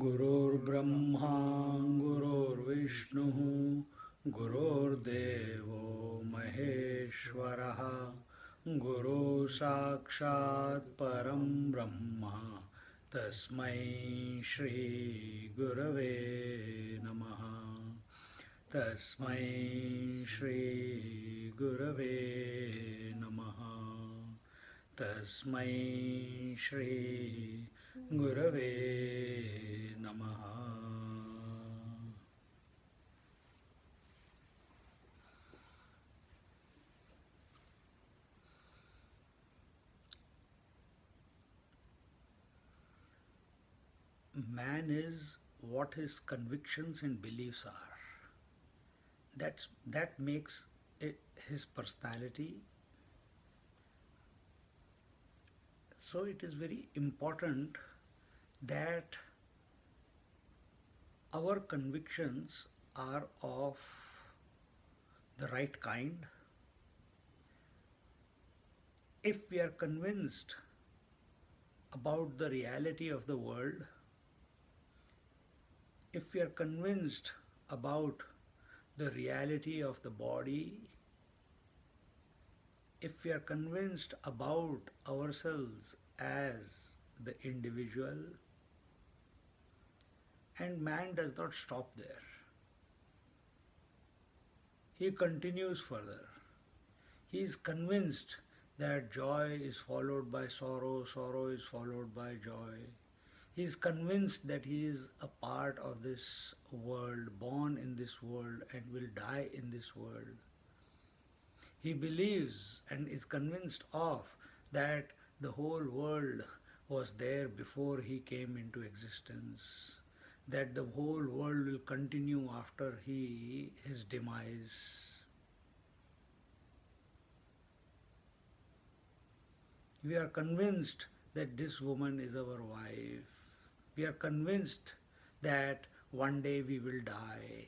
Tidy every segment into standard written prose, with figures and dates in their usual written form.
गुरुर्ब्रह्मा गुरुर्विष्णुः गुरुर्देवो महेश्वरः गुरु साक्षात् परं ब्रह्म तस्मै श्री गुरवे नमः तस्मै श्री गुरवे नमः तस्मै श्री गुरवे नमः. Man is what his convictions and beliefs are. That makes it his personality. So it is very important that our convictions are of the right kind. If we are convinced about the reality of the world, if we are convinced about the reality of the body, if we are convinced about ourselves as the individual, and man does not stop there. He continues further. He is convinced that joy is followed by sorrow, sorrow is followed by joy. He is convinced that he is a part of this world, born in this world, and will die in this world. He believes and is convinced of that the whole world was there before he came into existence, that the whole world will continue after his demise. We are convinced that this woman is our wife. We are convinced that one day we will die.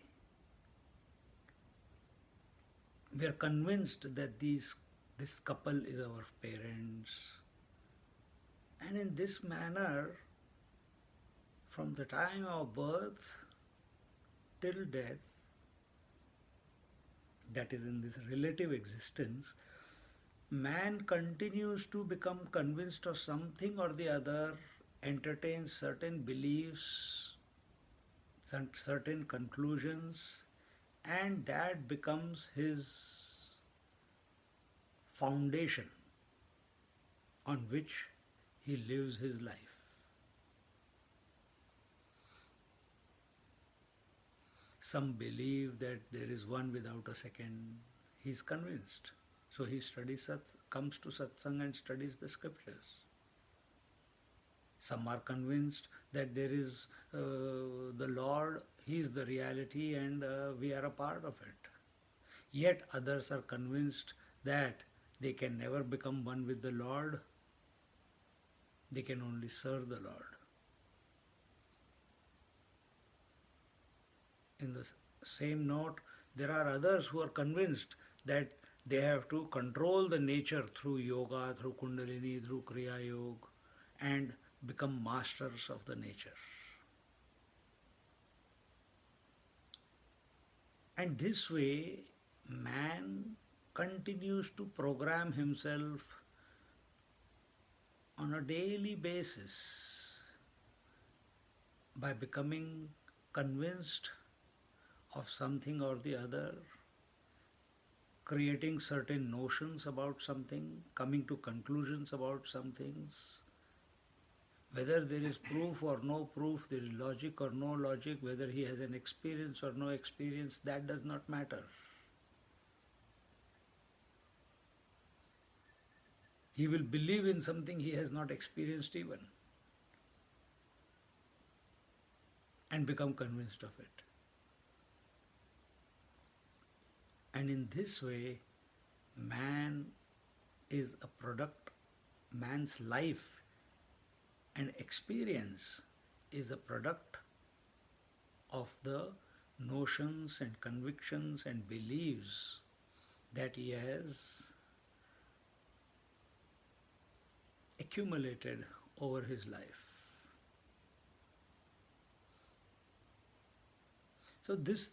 We are convinced that this couple is our parents. And in this manner, from the time of birth till death, that is in this relative existence, man continues to become convinced of something or the other, entertains certain beliefs, certain conclusions, and that becomes his foundation on which he lives his life. Some believe that there is one without a second. He is convinced. So he comes to satsang and studies the scriptures. Some are convinced that there is the Lord, He is the reality and we are a part of it. Yet others are convinced that they can never become one with the Lord. They can only serve the Lord. In the same note, there are others who are convinced that they have to control the nature through yoga, through kundalini, through kriya yoga, and become masters of the nature. And this way, man continues to program himself on a daily basis by becoming convinced of something or the other, creating certain notions about something, coming to conclusions about some things. Whether there is proof or no proof, there is logic or no logic, whether he has an experience or no experience, that does not matter. He will believe in something he has not experienced even and become convinced of it. And in this way, man is a product, man's life and experience is a product of the notions and convictions and beliefs that he has accumulated over his life. So this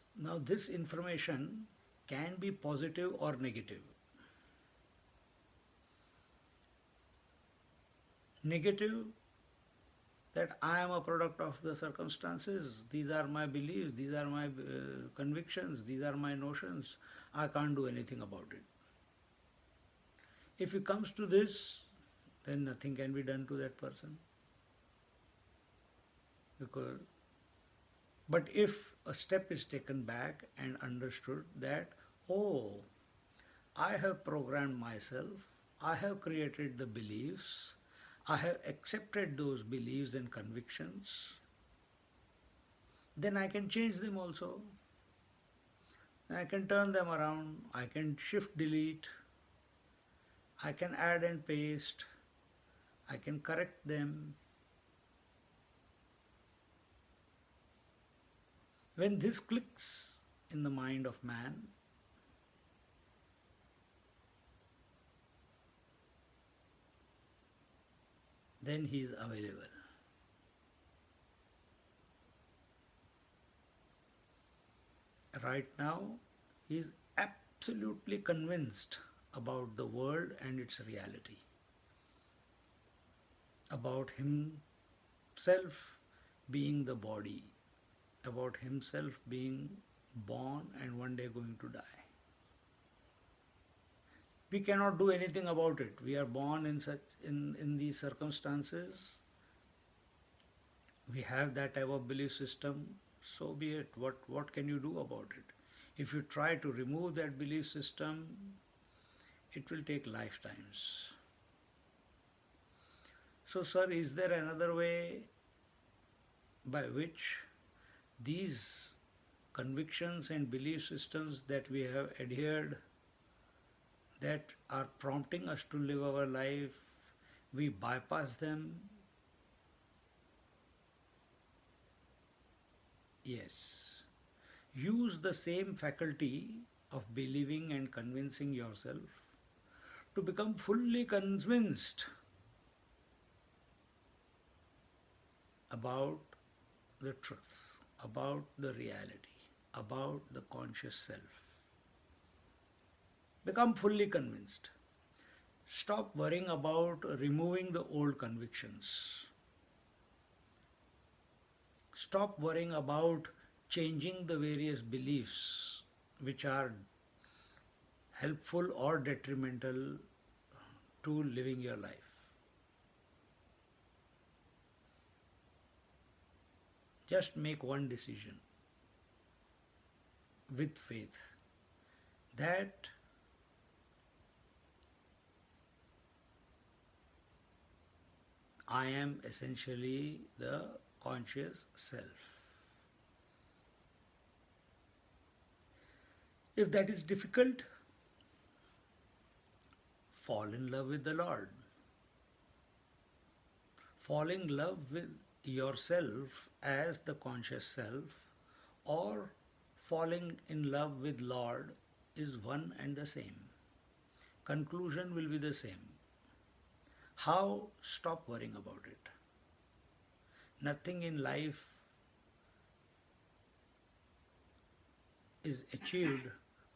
information can be positive or negative. Negative, that I am a product of the circumstances, these are my beliefs, these are my convictions, these are my notions, I can't do anything about it. If it comes to this, then nothing can be done to that person. But if a step is taken back and understood that, oh, I have programmed myself, I have created the beliefs, I have accepted those beliefs and convictions, then I can change them also. I can turn them around, I can shift, delete, I can add and paste, I can correct them. When this clicks in the mind of man, then he is available. Right now, he is absolutely convinced about the world and its reality, about himself being the body, about himself being born and one day going to die. We cannot do anything about it. We are born in these circumstances. We have that type of belief system. So be it. What can you do about it? If you try to remove that belief system, it will take lifetimes. So, sir, is there another way by which these convictions and belief systems that we have adhered, that are prompting us to live our life, we bypass them? Yes. Use the same faculty of believing and convincing yourself to become fully convinced about the truth, about the reality, about the conscious self. Become fully convinced. Stop worrying about removing the old convictions. Stop worrying about changing the various beliefs which are helpful or detrimental to living your life. Just make one decision with faith that I am essentially the conscious self. If that is difficult, fall in love with the Lord. Fall in love with yourself as the conscious self, or falling in love with Lord is one and the same. Conclusion will be the same. How? Stop worrying about it. Nothing in life is achieved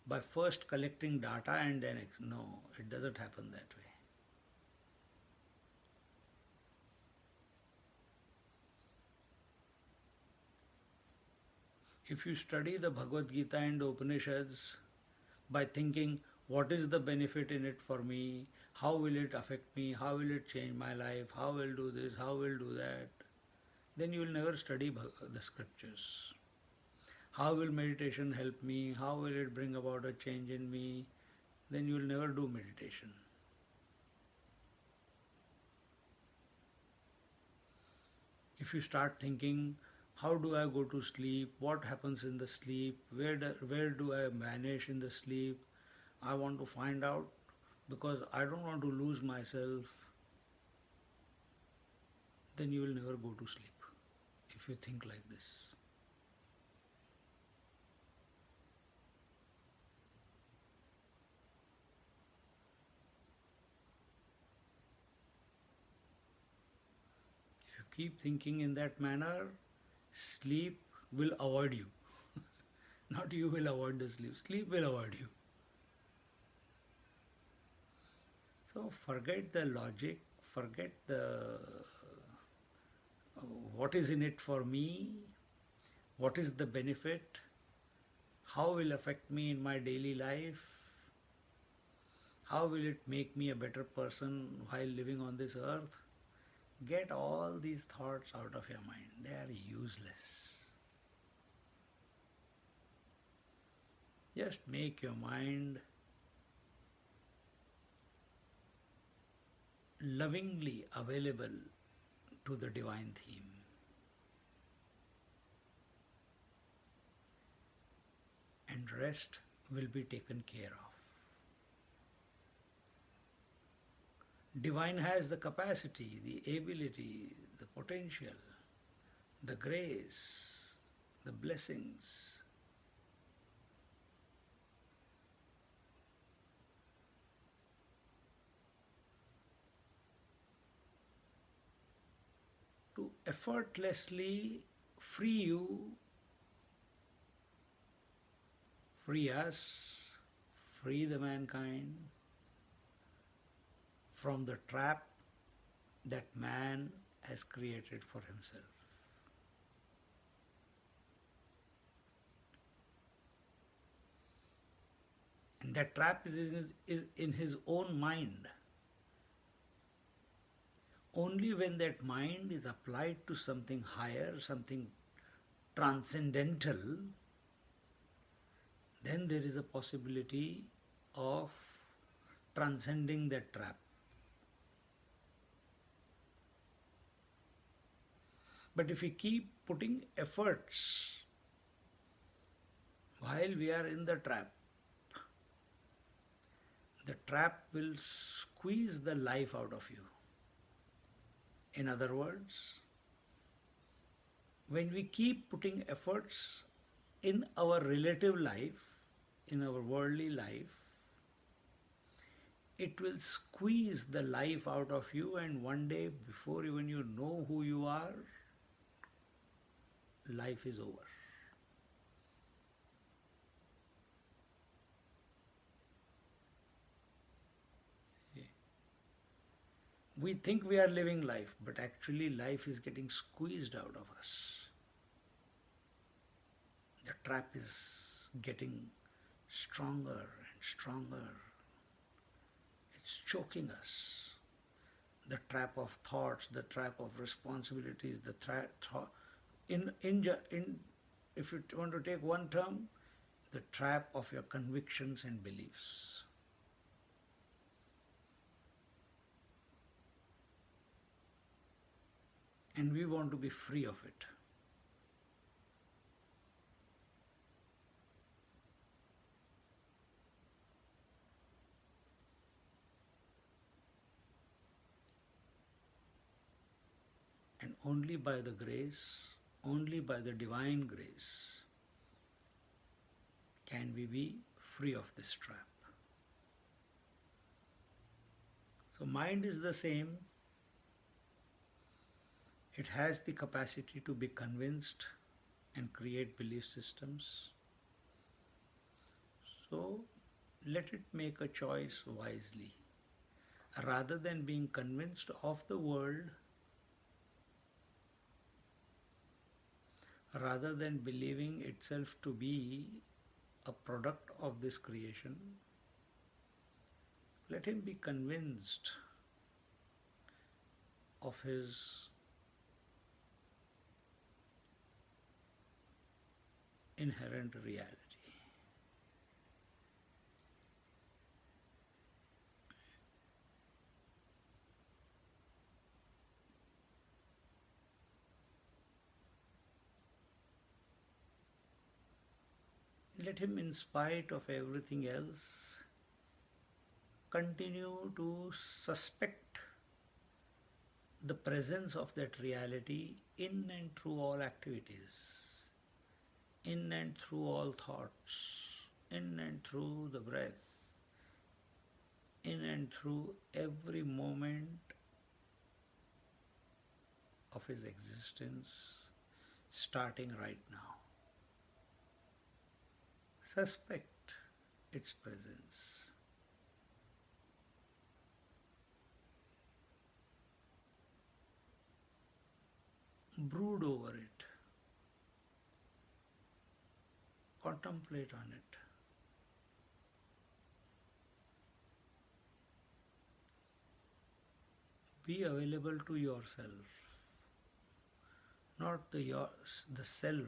by first collecting data and then, no, it doesn't happen that way. If you study the Bhagavad Gita and the Upanishads by thinking, what is the benefit in it for me? How will it affect me? How will it change my life? How will do this? How will do that? Then you will never study the scriptures. How will meditation help me? How will it bring about a change in me? Then you will never do meditation. If you start thinking, how do I go to sleep? What happens in the sleep? Where do I vanish in the sleep? I want to find out because I don't want to lose myself. Then you will never go to sleep if you think like this. If you keep thinking in that manner, sleep will avoid you. Not you will avoid the sleep, sleep will avoid you. So forget the logic, forget the what is in it for me, what is the benefit, how will affect me in my daily life, how will it make me a better person while living on this earth. Get all these thoughts out of your mind. They are useless. Just make your mind lovingly available to the divine theme. And rest will be taken care of. Divine has the capacity, the ability, the potential, the grace, the blessings to effortlessly free you, free us, free the mankind from the trap that man has created for himself. And that trap is in his own mind. Only when that mind is applied to something higher, something transcendental, then there is a possibility of transcending that trap. But if we keep putting efforts while we are in the trap will squeeze the life out of you. In other words, when we keep putting efforts in our relative life, in our worldly life, it will squeeze the life out of you, and one day, before even you know who you are, life is over. We think we are living life, but actually life is getting squeezed out of us. The trap is getting stronger and stronger. It's choking us. The trap of thoughts, the trap of responsibilities, the trap, if you want to take one term, the trap of your convictions and beliefs. And we want to be free of it. And only by the grace, only by the divine grace, can we be free of this trap. So mind is the same. It has the capacity to be convinced and create belief systems. So let it make a choice wisely. Rather than being convinced of the world, rather than believing itself to be a product of this creation, let him be convinced of his inherent reality. Let him, in spite of everything else, continue to suspect the presence of that reality in and through all activities, in and through all thoughts, in and through the breath, in and through every moment of his existence, starting right now. Suspect its presence. Brood over it. Contemplate on it. Be available to yourself, not the self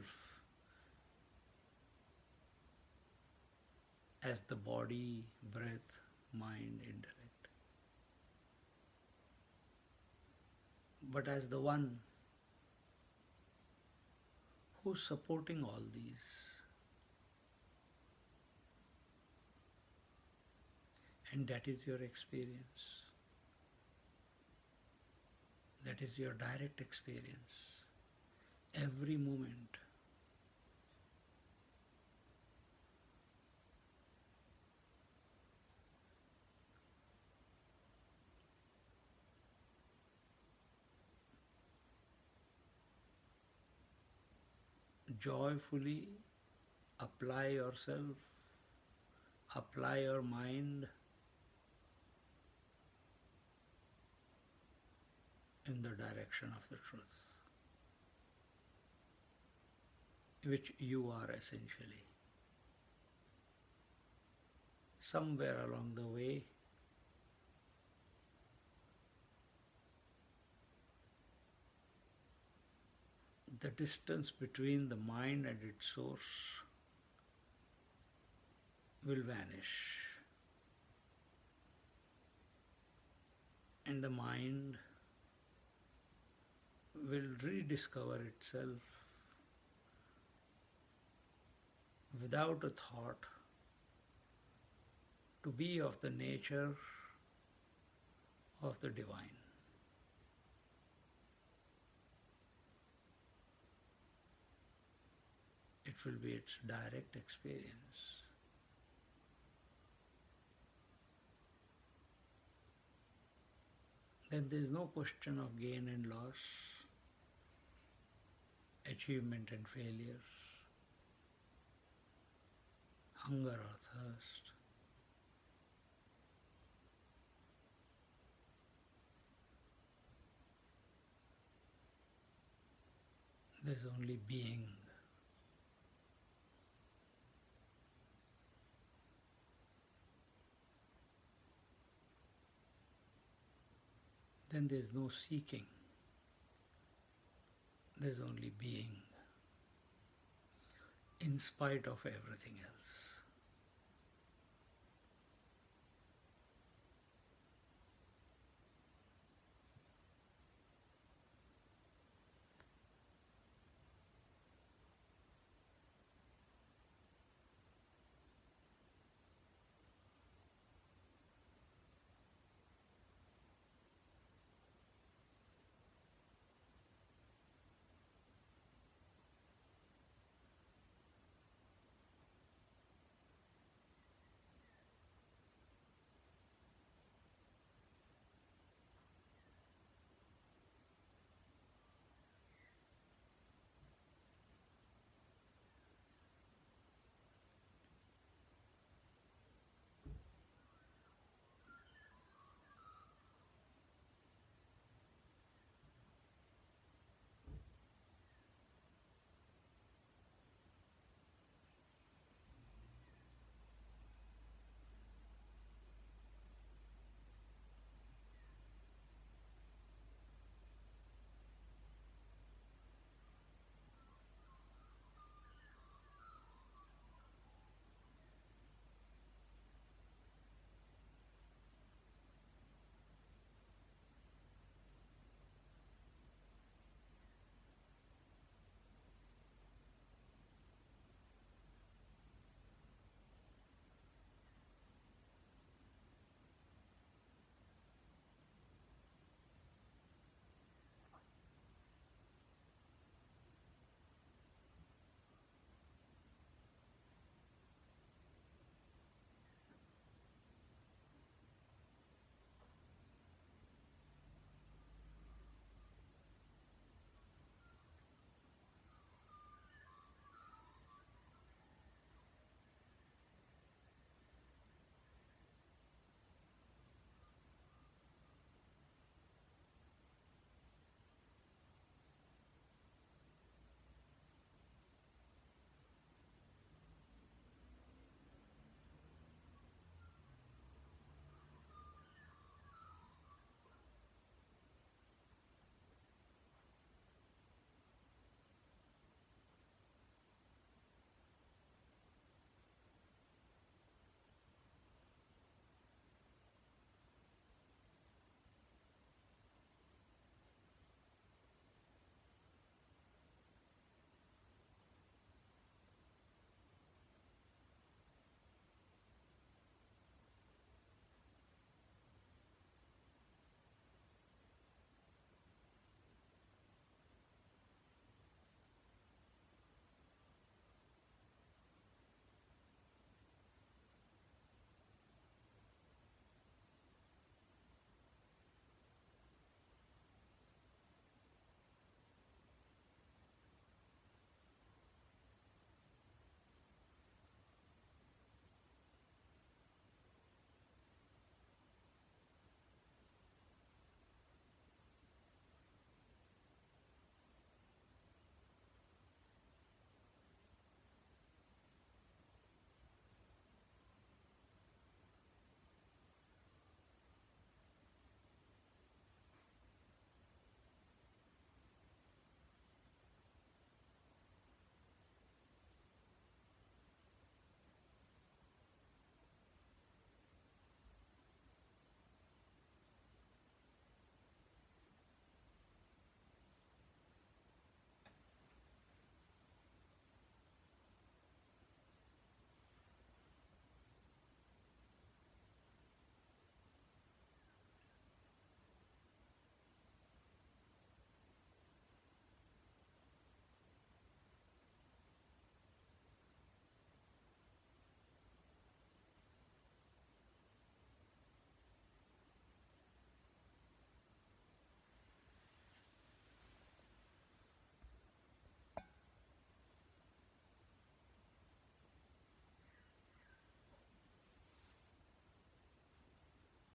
as the body, breath, mind, intellect, but as the one who's supporting all these. And that is your experience. That is your direct experience. Every moment. Joyfully apply yourself, apply your mind in the direction of the truth, which you are essentially. Somewhere along the way, the distance between the mind and its source will vanish, and the mind will rediscover itself without a thought to be of the nature of the divine. It will be its direct experience. Then there is no question of gain and loss, achievement and failure, hunger or thirst. There is only being. Then there is no seeking. There is only being, in spite of everything else.